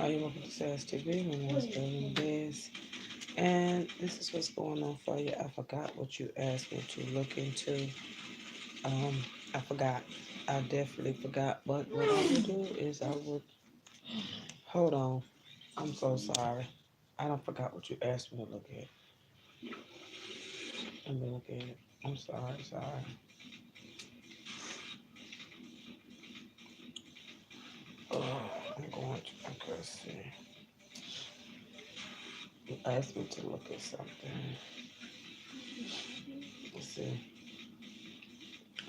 Are you welcome to SAS TV? My name is Berlin Biz. And this is what's going on for you. I forgot what you asked me to look into. Um, I forgot. I definitely forgot. But what I would do is I would hold on. I'm so sorry. I don't forgot what you asked me to look at. Let me look at it. I'm sorry. Oh, I'm going to okay, see. You asked me to look at something. Let's see.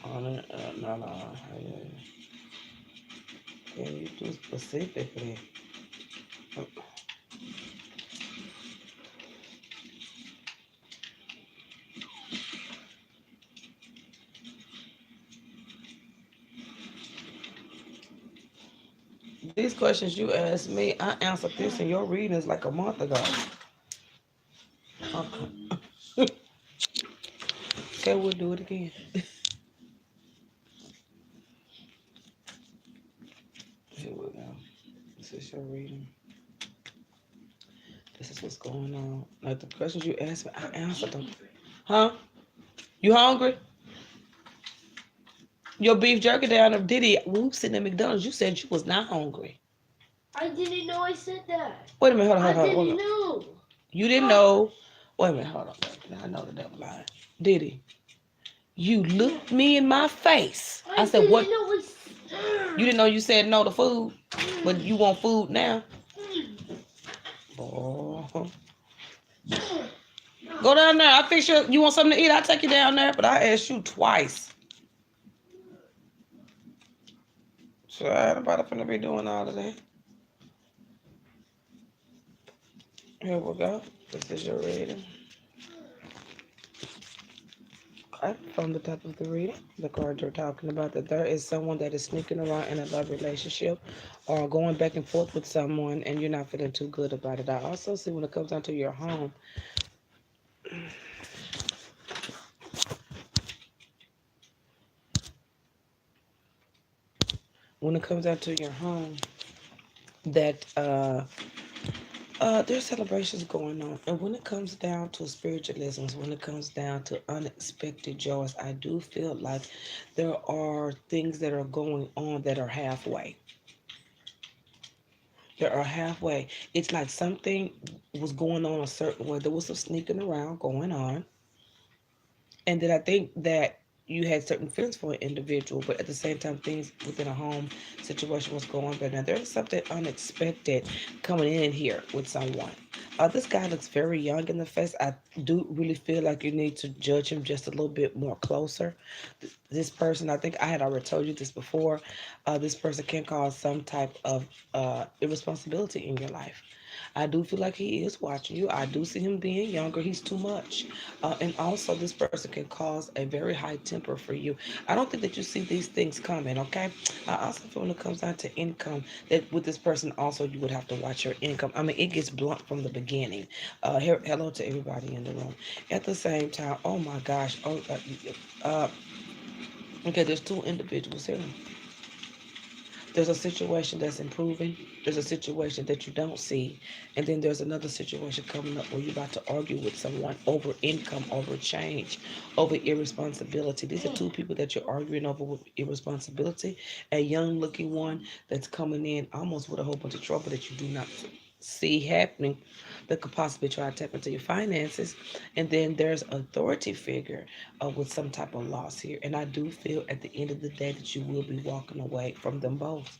On it, no. Can you do specifically? These questions you asked me, I answered this in your readings like a month ago. Okay. Okay, we'll do it again. Here we go. This is your reading. This is what's going on. Like the questions you asked me, I answered them. Huh? You hungry? Your beef jerky down there, Diddy. We were sitting at McDonald's. You said you was not hungry. I didn't know I said that. Wait a minute, hold on, I hold on. didn't know. You didn't know. Wait a minute, hold on. Now I know the devil lying. Diddy, you looked me in my face. I said, what? You didn't know you said no to food, but you want food now? Boy. Go down there. I fix you want something to eat, I'll take you down there, but I asked you twice. So I ain't about to be doing all of that. Here we go. This is your reading. Okay. From the top of the reading, the cards are talking about that there is someone that is sneaking around in a love relationship or going back and forth with someone and you're not feeling too good about it. I also see when it comes down to your home, when it comes down to your home, that there's celebrations going on, and when it comes down to spiritualisms, when it comes down to unexpected joys, I do feel like there are things that are going on that are halfway. There are halfway. It's like something was going on a certain way. There was some sneaking around going on, and then I think that you had certain feelings for an individual, but at the same time, things within a home situation was going on. But now there's something unexpected coming in here with someone. This guy looks very young in the face. I do really feel like you need to judge him just a little bit more closer. This person, I think I had already told you this before. This person can cause some type of irresponsibility in your life. I do feel like he is watching you. I do see him being younger. He's too much. And also, this person can cause a very high temper for you. I don't think that you see these things coming, okay? I also feel when it comes down to income, that with this person also, you would have to watch your income. I mean, it gets blunt from the beginning. Hello to everybody in the room. At the same time, oh my gosh. Uh, okay, there's two individuals here. There's a situation that's improving. There's a situation that you don't see. And then there's another situation coming up where you're about to argue with someone over income, over change, over irresponsibility. These are two people that you're arguing over with irresponsibility. A young looking one that's coming in almost with a whole bunch of trouble that you do not see happening that could possibly try to tap into your finances. And then there's an authority figure with some type of loss here. And I do feel at the end of the day that you will be walking away from them both.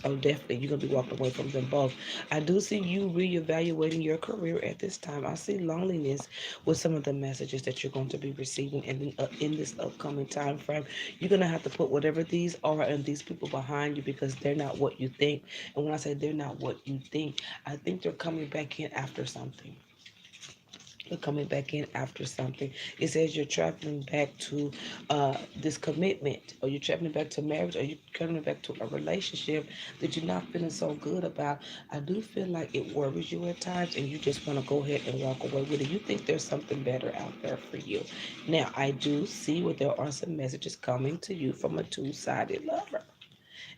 Oh, definitely. You're going to be walking away from them both. I do see you reevaluating your career at this time. I see loneliness with some of the messages that you're going to be receiving in this upcoming time frame. You're going to have to put whatever these are and these people behind you because they're not what you think. And when I say they're not what you think, I think they're coming back in after something. You're coming back in after something. It says you're traveling back to this commitment, or you're traveling back to marriage, or you're coming back to a relationship that you're not feeling so good about. I do feel like it worries you at times, and you just want to go ahead and walk away with it. You think there's something better out there for you. Now, I do see where there are some messages coming to you from a two-sided lover.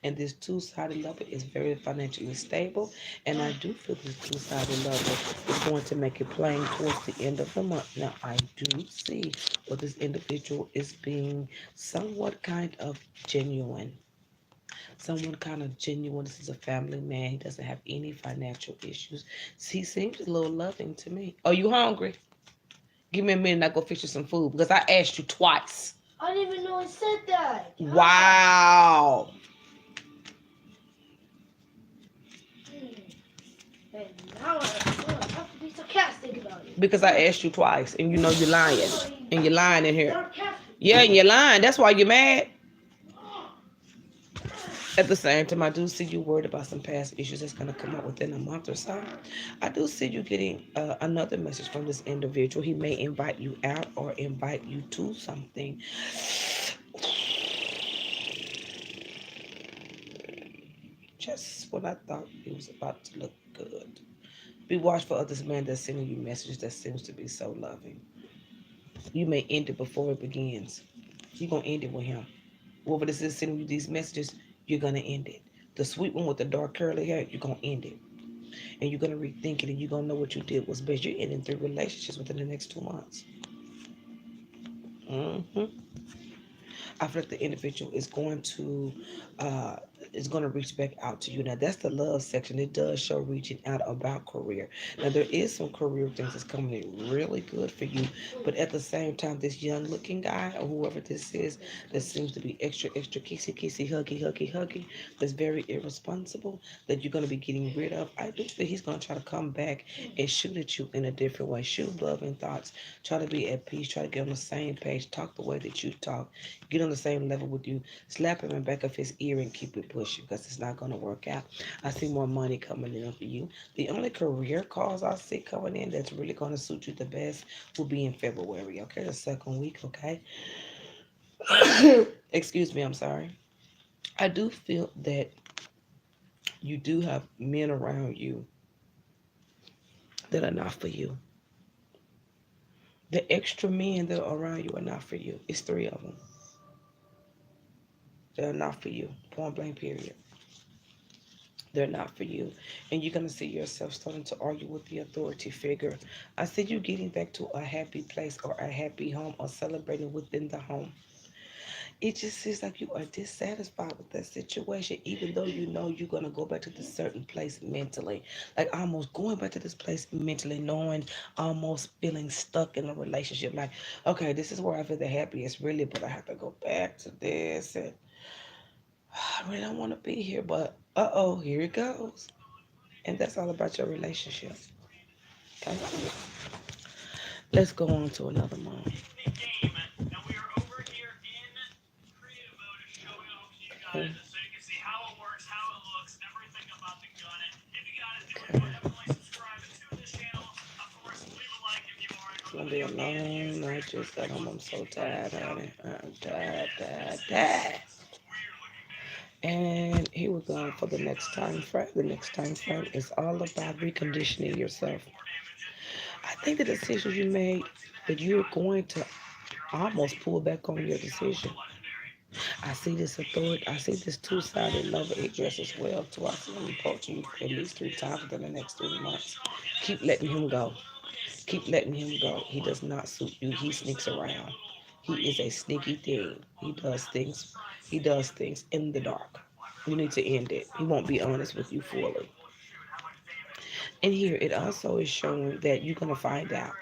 And this two-sided lover is very financially stable. And I do feel this two-sided lover is going to make it plain towards the end of the month. Now, I do see where this individual is being somewhat kind of genuine. Someone kind of genuine. This is a family man. He doesn't have any financial issues. He seems a little loving to me. Are you hungry? Give me a minute. I go fix you some food because I asked you twice. I didn't even know I said that. Wow. And now I have to be sarcastic about it. Because I asked you twice, and you know you're lying, and you're lying in here. Sarcastic. Yeah, and you're lying. That's why you're mad. At the same time, I do see you worried about some past issues that's going to come up within a month or so. I do see you getting another message from this individual. He may invite you out or invite you to something. Just when I thought it was about to look good. Be watchful of this man that's sending you messages that seems to be so loving. You may end it before it begins. You're going to end it with him. Whoever this is sending you these messages, you're going to end it. The sweet one with the dark curly hair, you're going to end it. And you're going to rethink it and you're going to know what you did was best. You're ending 3 relationships within the next 2 months. hmm I feel like the individual uh, is going to reach back out to you. Now that's the love section. It does show reaching out about career. Now there is some career things that's coming in really good for you, but at the same time, this young looking guy or whoever this is that seems to be extra extra kissy kissy huggy huggy huggy, that's very irresponsible, that you're going to be getting rid of. I do think he's going to try to come back and shoot at you in a different way. Shoot love and thoughts. Try to be at peace. Try to get on the same page. Talk the way that you talk. Get on the same level with you. Slap him in the back of his ear and keep it pushing because it's not going to work out. I see more money coming in for you. The only career calls I see coming in that's really going to suit you the best will be in February, okay? The second week, okay? Excuse me, I'm sorry. I do feel that you do have men around you that are not for you. The extra men that are around you are not for you. It's three of them. They're not for you. Point blank, period. They're not for you. And you're going to see yourself starting to argue with the authority figure. I see you getting back to a happy place or a happy home or celebrating within the home. It just seems like you are dissatisfied with that situation, even though you know you're going to go back to this certain place mentally. Like almost going back to this place mentally, knowing, almost feeling stuck in a relationship. Like, okay, this is where I feel the happiest, really, but I have to go back to this. And I really don't want to be here, but here it goes. And that's all about your relationship. Okay? Let's go on to another one. Okay. It's gonna be a long night. Just got home. I'm so tired, honey. I'm tired, tired, tired. And here we're going for the next time frame. The next time frame is all about reconditioning yourself. I think the decisions you made that you're going to almost pull back on your decision. I see this authority. I see this two-sided love address as well. Too. I see him approaching you at least 3 times within the next 3 months. Keep letting him go. Keep letting him go. He does not suit you. He sneaks around. He is a sneaky thing. He does things. He does things in the dark. You need to end it. He won't be honest with you fully. And here it also is showing that you're gonna find out.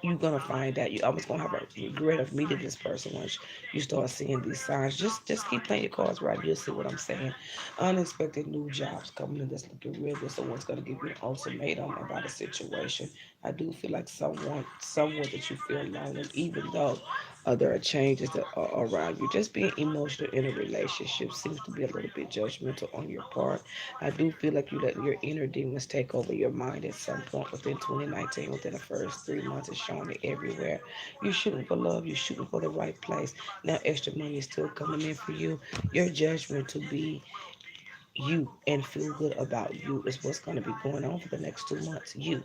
You're gonna find out. You almost gonna have a regret of meeting this person once you start seeing these signs. Just keep playing your cards right. You'll see what I'm saying. Unexpected new jobs coming in that's looking real good. Someone's gonna give you an ultimatum about a situation. I do feel like someone that you feel alone with, even though there are changes that are around you. Just being emotional in a relationship seems to be a little bit judgmental on your part. I do feel like you let your inner demons take over your mind at some point within 2019, within the first 3 months. It's showing it everywhere. You're shooting for love. You're shooting for the right place. Now extra money is still coming in for you. Your judgment to be you and feel good about you is what's going to be going on for the next 2 months. You.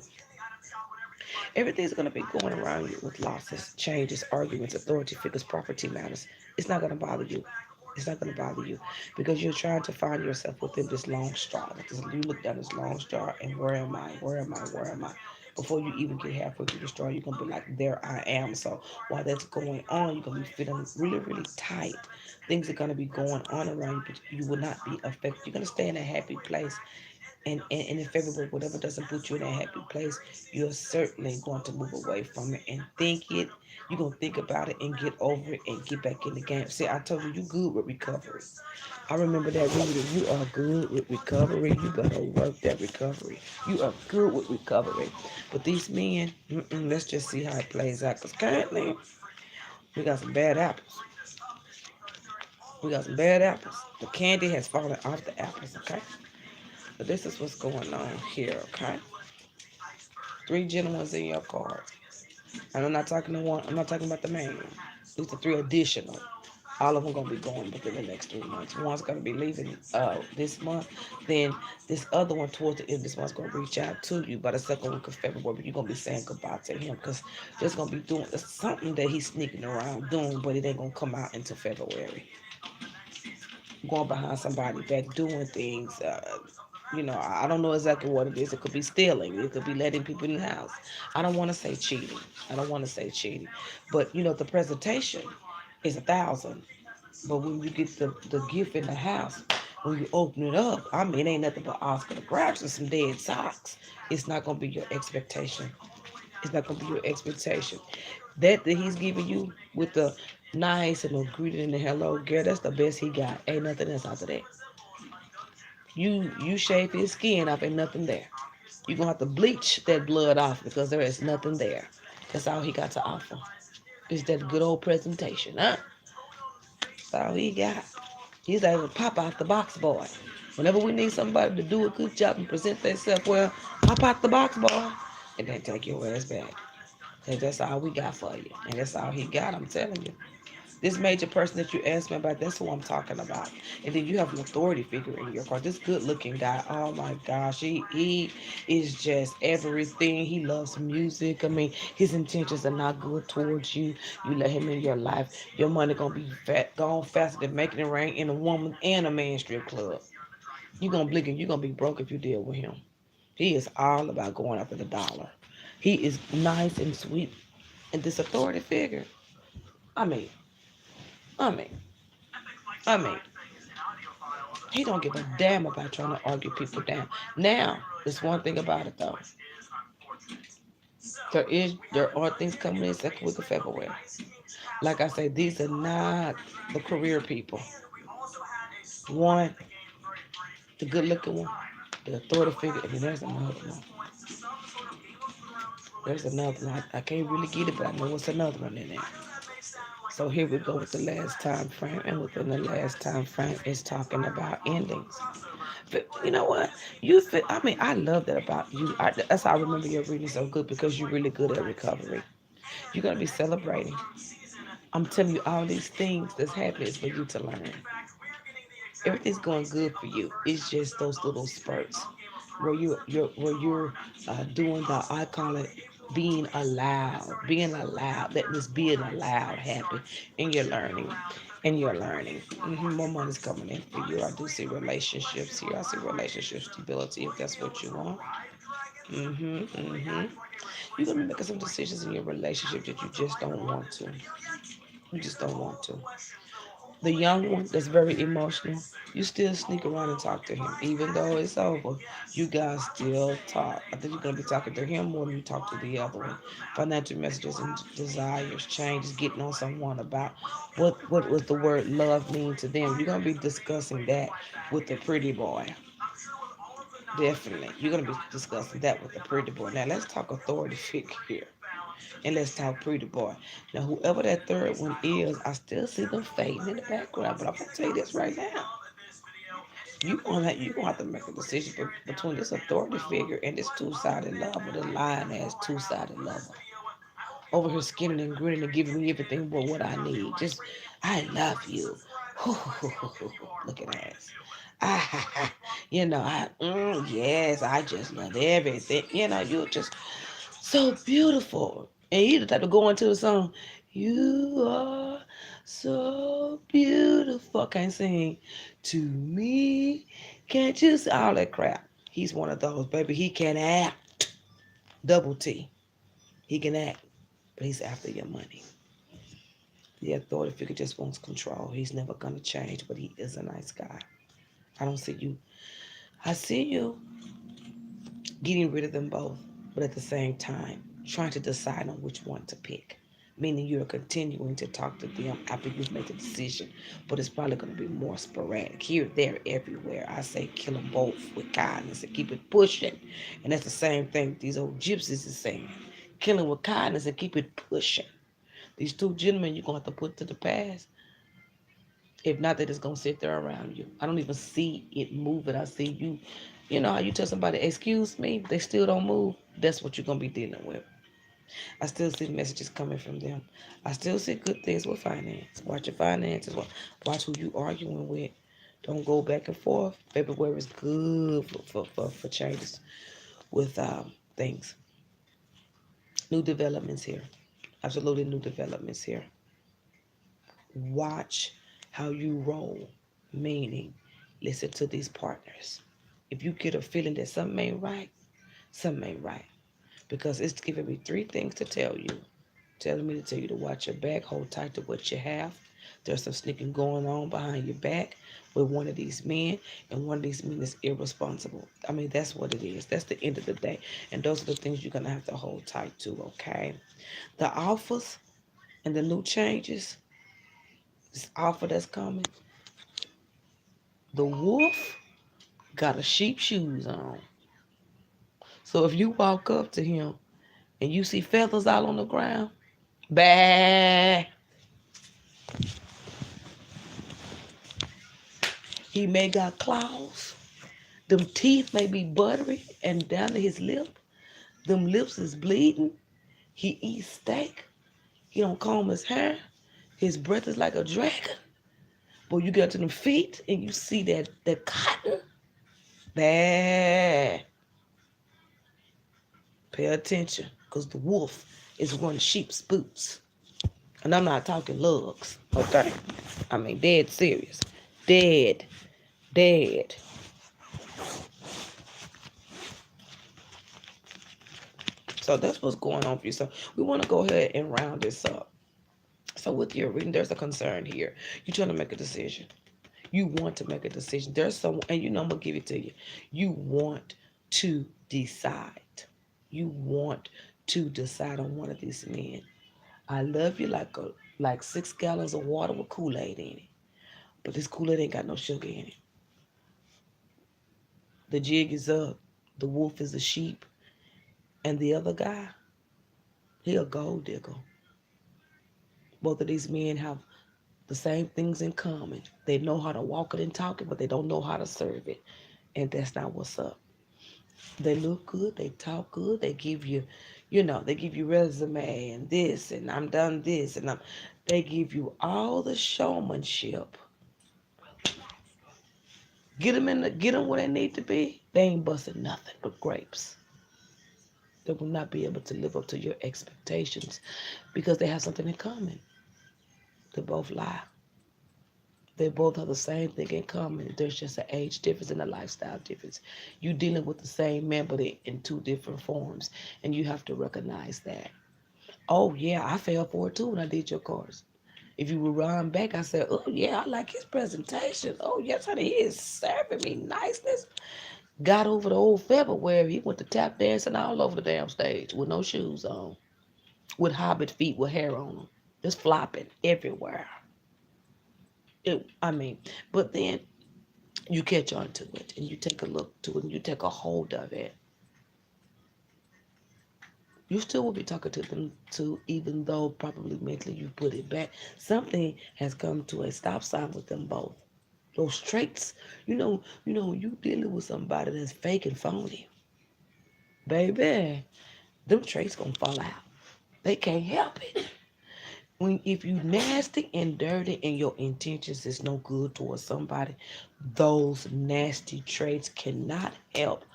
Everything's going to be going around you with losses, changes, arguments, authority figures, property matters. It's not going to bother you. It's not going to bother you because you're trying to find yourself within this long straw. Like this, you look down this long straw, and where am I? Where am I? Where am I? Before you even get halfway through the straw, you're gonna be like, "There I am." So while that's going on, you're gonna be feeling really, really tight. Things are gonna be going on around you, but you will not be affected. You're gonna stay in a happy place, and in February, whatever doesn't put you in a happy place, you're certainly going to move away from it and think it. You're gonna think about it and get over it and get back in the game. See, I told you, you good with recovery. I remember that reading. You are good with recovery. You better work that recovery. You are good with recovery. But these men, let's just see how it plays out. Because currently, we got some bad apples. We got some bad apples. The candy has fallen off the apples, okay? So this is what's going on here, okay? Three gentlemen in your card. And I'm not talking to one, I'm not talking about the main. These are three additional. All of them gonna be going within the next 3 months. One's gonna be leaving this month. Then this other one towards the end of this month's gonna reach out to you by the second week of February. You're gonna be saying goodbye to him because there's gonna be doing something that he's sneaking around doing, but it ain't gonna come out until February. Going behind somebody back doing things. I don't know exactly what it is. It could be stealing. It could be letting people in the house. I don't want to say cheating. I don't want to say cheating, but the presentation is 1,000. But when you get the gift in the house, when you open it up, I mean, it ain't nothing but Oscar the Grouch and some dead socks. It's not gonna be your expectation. It's not gonna be your expectation. That he's giving you with the nice and the greeting and the hello, girl, that's the best he got. Ain't nothing else after that. You shave his skin off, ain't nothing there. You're gonna have to bleach that blood off because there is nothing there. That's all he got to offer. Is that good old presentation, huh? That's all he got. He's like a pop out the box boy. Whenever we need somebody to do a good job and present themselves well, pop out the box boy and then take your ass back. Cause that's all we got for you. And that's all he got, I'm telling you. This major person that you asked me about, that's who I'm talking about. And then you have an authority figure in your car. This good looking guy, oh my gosh, he is just everything. He loves music. I mean, his intentions are not good towards you. You let him in your life. Your money gonna be gone faster than making it rain in a woman and a man strip club. You gonna blink and you gonna be broke if you deal with him. He is all about going after the dollar. He is nice and sweet. And this authority figure, I mean, I mean, I mean, he don't give a damn about trying to argue people down. Now, there's one thing about it though. There are things coming in second week of February. Like I say, these are not the career people. One, the good looking one, the authority figure, and then there's another one. There's another one. I can't really get it, but I know it's another one in there. So here we go with the last time frame, and within the last time frame is talking about endings. But you know what? I mean, I love that about you. That's how I remember your reading so good because you're really good at recovery. You're gonna be celebrating. I'm telling you, all these things that's happening is for you to learn. Everything's going good for you. It's just those little spurts where you're doing the, I call it being allowed, letting this being allowed happen, and you're learning. More money's coming in for you. I do see relationships here. I see relationship stability if that's what you want. You're gonna be making some decisions in your relationship that you just don't want to. You just don't want to. The young one that's very emotional, you still sneak around and talk to him. Even though it's over, you guys still talk. I think you're going to be talking to him more than you talk to the other one. Financial messages and desires, changes, getting on someone about what was the word love mean to them. You're going to be discussing that with the pretty boy. Definitely. You're going to be discussing that with the pretty boy. Now, let's talk authority figure here. And let's talk pretty boy. Now, whoever that third one is, I still see them fading in the background. But I'm gonna tell you this right now: you gonna have to make a decision between this authority figure and this two-sided love, or the lion ass two-sided lover. Over here skinning and grinning and giving me everything but what I need. Just, I love you. Look at ass. Ah, yes, I just love everything. You're just so beautiful. And he the type to go into the song. You are. So beautiful. Can't sing to me. Can't you see all that crap? He's one of those, baby. He can act. Double T. He can act, but he's after your money. The authority figure just wants control. He's never gonna change, but he is a nice guy. I don't see you. I see you getting rid of them both, but at the same time, trying to decide on which one to pick. Meaning you're continuing to talk to them after you've made the decision, but it's probably going to be more sporadic here, there, everywhere. I say kill them both with kindness and keep it pushing, and that's the same thing these old gypsies is saying: kill them with kindness and keep it pushing. These two gentlemen you're going to have to put to the past. If not, they're just gonna sit there around you. I don't even see it moving. I see you. You know how you tell somebody, "Excuse me," they still don't move. That's what you're gonna be dealing with. I still see messages coming from them. I still see good things with finance. Watch your finances. Watch who you arguing with. Don't go back and forth. February is good for changes with things. New developments here. Absolutely new developments here. Watch how you roll, meaning listen to these partners. If you get a feeling that something ain't right, something ain't right. Because it's giving me three things to tell you. Telling me to tell you to watch your back, hold tight to what you have. There's some sneaking going on behind your back with one of these men, and one of these men is irresponsible. I mean, that's what it is. That's the end of the day. And those are the things you're going to have to hold tight to, okay? The offers and the new changes, this offer that's coming, the wolf got a sheep shoes on. So if you walk up to him and you see feathers all on the ground, bah, he may got claws. Them teeth may be buttery and down to his lip. Them lips is bleeding. He eats steak. He don't comb his hair. His breath is like a dragon. But you get to them feet and you see that cotton. Bah, pay attention, because the wolf is one sheep's boots. And I'm not talking lugs, okay? I mean, dead serious. Dead. Dead. So that's what's going on for you. So we want to go ahead and round this up. So with your reading, there's a concern here. You're trying to make a decision. You want to make a decision. There's some, and you know I'm gonna give it to you. You want to decide. You want to decide on one of these men. I love you like 6 gallons of water with Kool-Aid in it. But this Kool-Aid ain't got no sugar in it. The jig is up. The wolf is a sheep. And the other guy, he a gold digger. Both of these men have the same things in common. They know how to walk it and talk it, but they don't know how to serve it. And that's not what's up. They look good, they talk good, they give you, they give you resume and this, and I'm done this, and they give you all the showmanship. Get them where they need to be. They ain't busting nothing but grapes. They will not be able to live up to your expectations because they have something in common. They both lie. They both have the same thing in common. There's just an age difference and a lifestyle difference. You dealing with the same man, but in two different forms, and you have to recognize that. Oh yeah, I fell for it too when I did your course. If you rewind back, I said, "Oh yeah, I like his presentation. Oh yes, honey, he is serving me niceness." Got over the old February, he went to tap dancing all over the damn stage with no shoes on, with hobbit feet with hair on them, just flopping everywhere. I mean, but then you catch on to it and you take a look to it and you take a hold of it. You still will be talking to them too, even though probably mentally you put it back. Something has come to a stop sign with them both. Those traits, you dealing with somebody that's fake and phony, baby. Them traits gonna fall out. They can't help it. If you nasty and dirty and your intentions is no good towards somebody, those nasty traits cannot help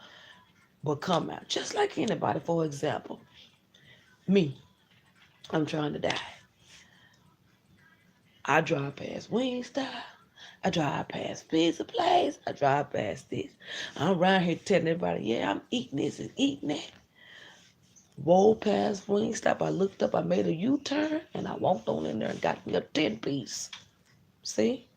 but come out. Just like anybody, for example, me, I'm trying to die. I drive past Wingstop. I drive past Pizza Place. I drive past this. I'm around here telling everybody, yeah, I'm eating this and eating that. Rolled past Wingstop. I looked up. I made a U-turn and I walked on in there and got me a 10-piece. See?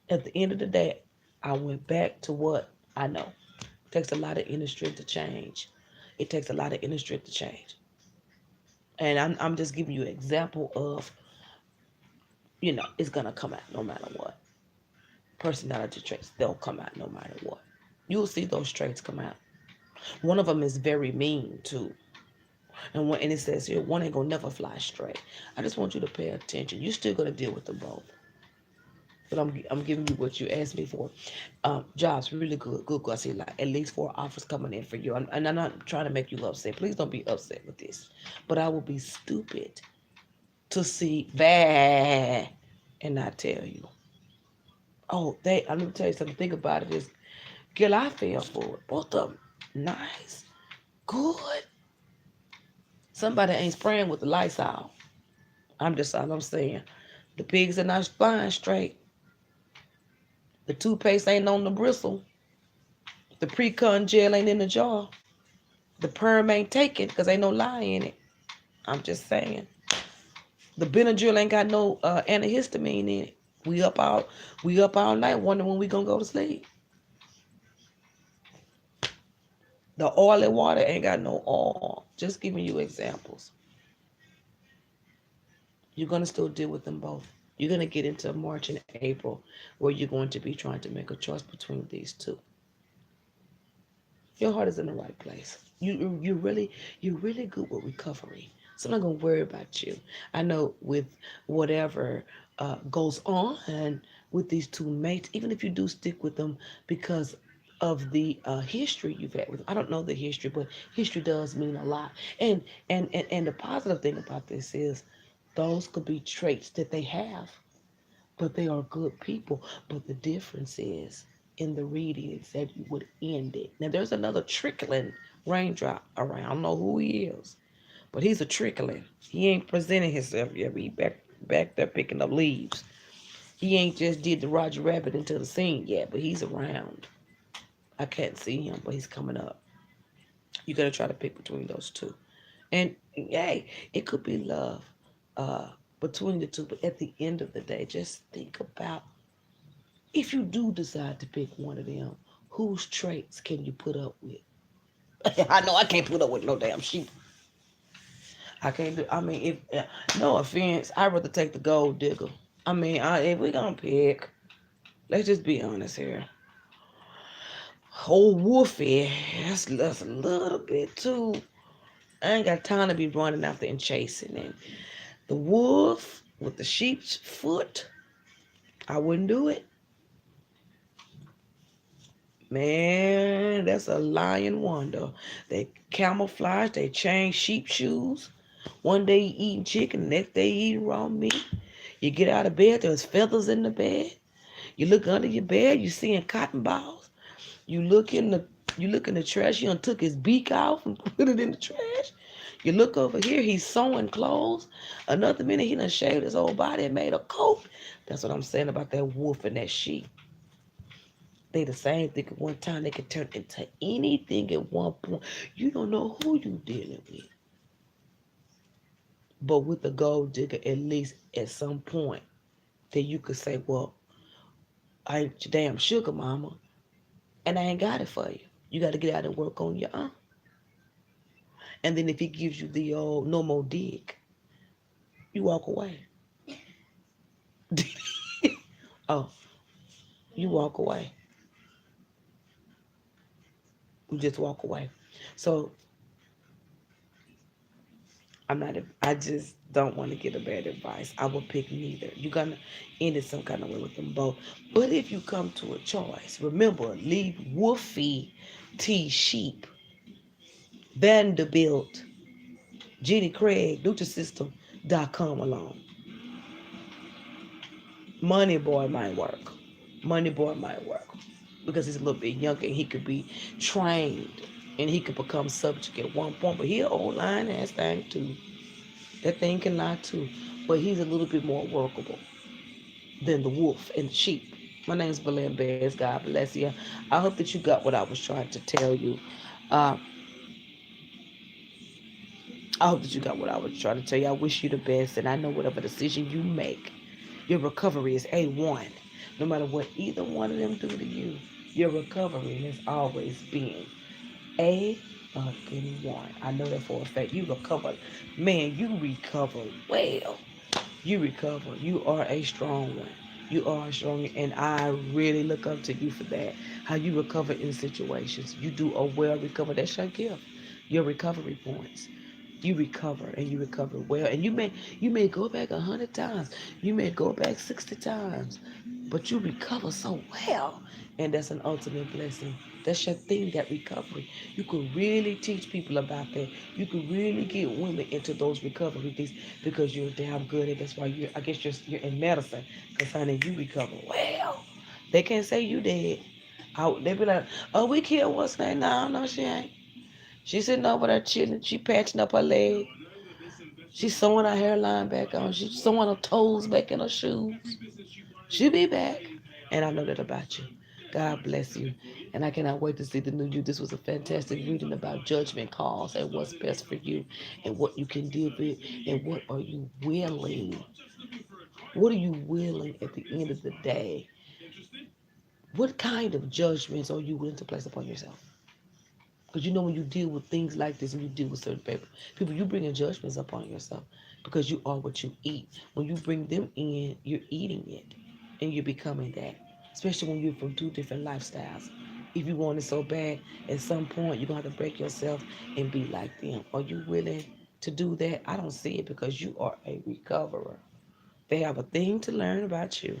At the end of the day, I went back to what I know. It takes a lot of inner strength to change. It takes a lot of inner strength to change. And I'm just giving you an example of, it's going to come out no matter what. Personality traits, they'll come out no matter what. You'll see those traits come out. One of them is very mean too. And it says here, one ain't gonna never fly straight. I just want you to pay attention. You're still gonna deal with them both. But I'm giving you what you asked me for. Jobs really good, good. I see like at least 4 offers coming in for you. And I'm not trying to make you upset. Please don't be upset with this. But I will be stupid to see that and not tell you. Oh, let me tell you something. Think about it. Is girl, I fell for it. Both of them, nice, good. Somebody ain't spraying with the lights out. All I'm saying. The pigs are not flying straight. The toothpaste ain't on the bristle. The pre-con gel ain't in the jar. The perm ain't taken because ain't no lye in it. I'm just saying. The Benadryl ain't got no antihistamine in it. We up all we up all night wondering when we gonna go to sleep. The oily water ain't got no oil. Just giving you examples. You're gonna still deal with them both. You're gonna get into March and April where you're going to be trying to make a choice between these two. Your heart is in the right place. You're really good with recovery. So I'm not gonna worry about you. I know with whatever goes on with these two mates, even if you do stick with them because of the history you've had with them. I don't know the history, but history does mean a lot. And the positive thing about this is those could be traits that they have, but they are good people. But the difference is in the reading it said you would end it. Now there's another trickling raindrop around. I don't know who he is, but he's a trickling. He ain't presenting himself yet. But he back there picking up leaves. He ain't just did the Roger Rabbit into the scene yet, but he's around. I can't see him, but he's coming up. You gotta try to pick between those two. And hey, it could be love between the two, but at the end of the day, just think about if you do decide to pick one of them, whose traits can you put up with? I know I can't put up with no damn sheep. I can't do. I mean, if no offense, I'd rather take the gold digger. I mean, if we gonna pick, let's just be honest here. Old Wolfie, that's a little bit too. I ain't got time to be running after and chasing. And the wolf with the sheep's foot, I wouldn't do it. Man, that's a lion wonder. They camouflage, they change sheep shoes. One day you eating chicken, the next day you eating raw meat. You get out of bed, there's feathers in the bed. You look under your bed, you seeing cotton balls. You look in the trash, you done took his beak off and put it in the trash. You look over here, he's sewing clothes. Another minute he done shaved his whole body and made a coat. That's what I'm saying about that wolf and that sheep. They the same thing at one time. They can turn into anything at one point. You don't know who you dealing with. But with the gold digger, at least at some point, that you could say, well, I ain't your damn sugar mama, and I ain't got it for you. You got to get out and work on your own. And then if he gives you the old no more dick, you walk away. Oh, you walk away. You just walk away. So I just don't want to get a bad advice. I will pick neither. You're gonna end it some kind of way with them both. But if you come to a choice, remember, leave Wolfie T Sheep, Vanderbilt, Jenny Craig, Nutrisystem.com alone. Money Boy might work. Money Boy might work. Because he's a little bit younger and he could be trained and he could become subject at one point. But he an old line ass thing too. That thing can lie too. but he's a little bit more workable than the wolf and the sheep. My name's Belinda Bez. God bless you. I hope that you got what I was trying to tell you. Uh, I hope that you got what I was trying to tell you. I wish you the best, and I know whatever decision you make, your recovery is A1. No matter what either one of them do to you, your recovery has always been A fucking one. I know that for a fact. You recovered. Man, you recover well. You recover. You are a strong one. You are strong, and I really look up to you for that. How you recover in situations. You do a well recover. That's your gift. Your recovery points. You recover and you recover well. And you may go back 100 times. You may go back 60 times. But you recover so well. And that's an ultimate blessing. That's your thing, that recovery. You could really teach people about that. You could really get women into those recovery things because you're damn good at it. That's why I guess you're in medicine. Because honey, you recover well. They can't say you dead. They be like, oh, we killed what's name? No, no, she ain't. She's sitting over there chilling. She patching up her leg. She's sewing her hairline back on. She's sewing her toes back in her shoes. She'll be back. And I know that about you. God bless you. And I cannot wait to see the new you. This was a fantastic reading about judgment calls and what's best for you and what you can deal with and what are you willing. What are you willing at the end of the day? What kind of judgments are you willing to place upon yourself? Because you know when you deal with things like this and you deal with certain people, you bring in judgments upon yourself because you are what you eat. When you bring them in, you're eating it and you're becoming that. Especially when you're from two different lifestyles. If you want it so bad, at some point you're gonna have to break yourself and be like them. Are you willing to do that? I don't see it because you are a recoverer. They have a thing to learn about you.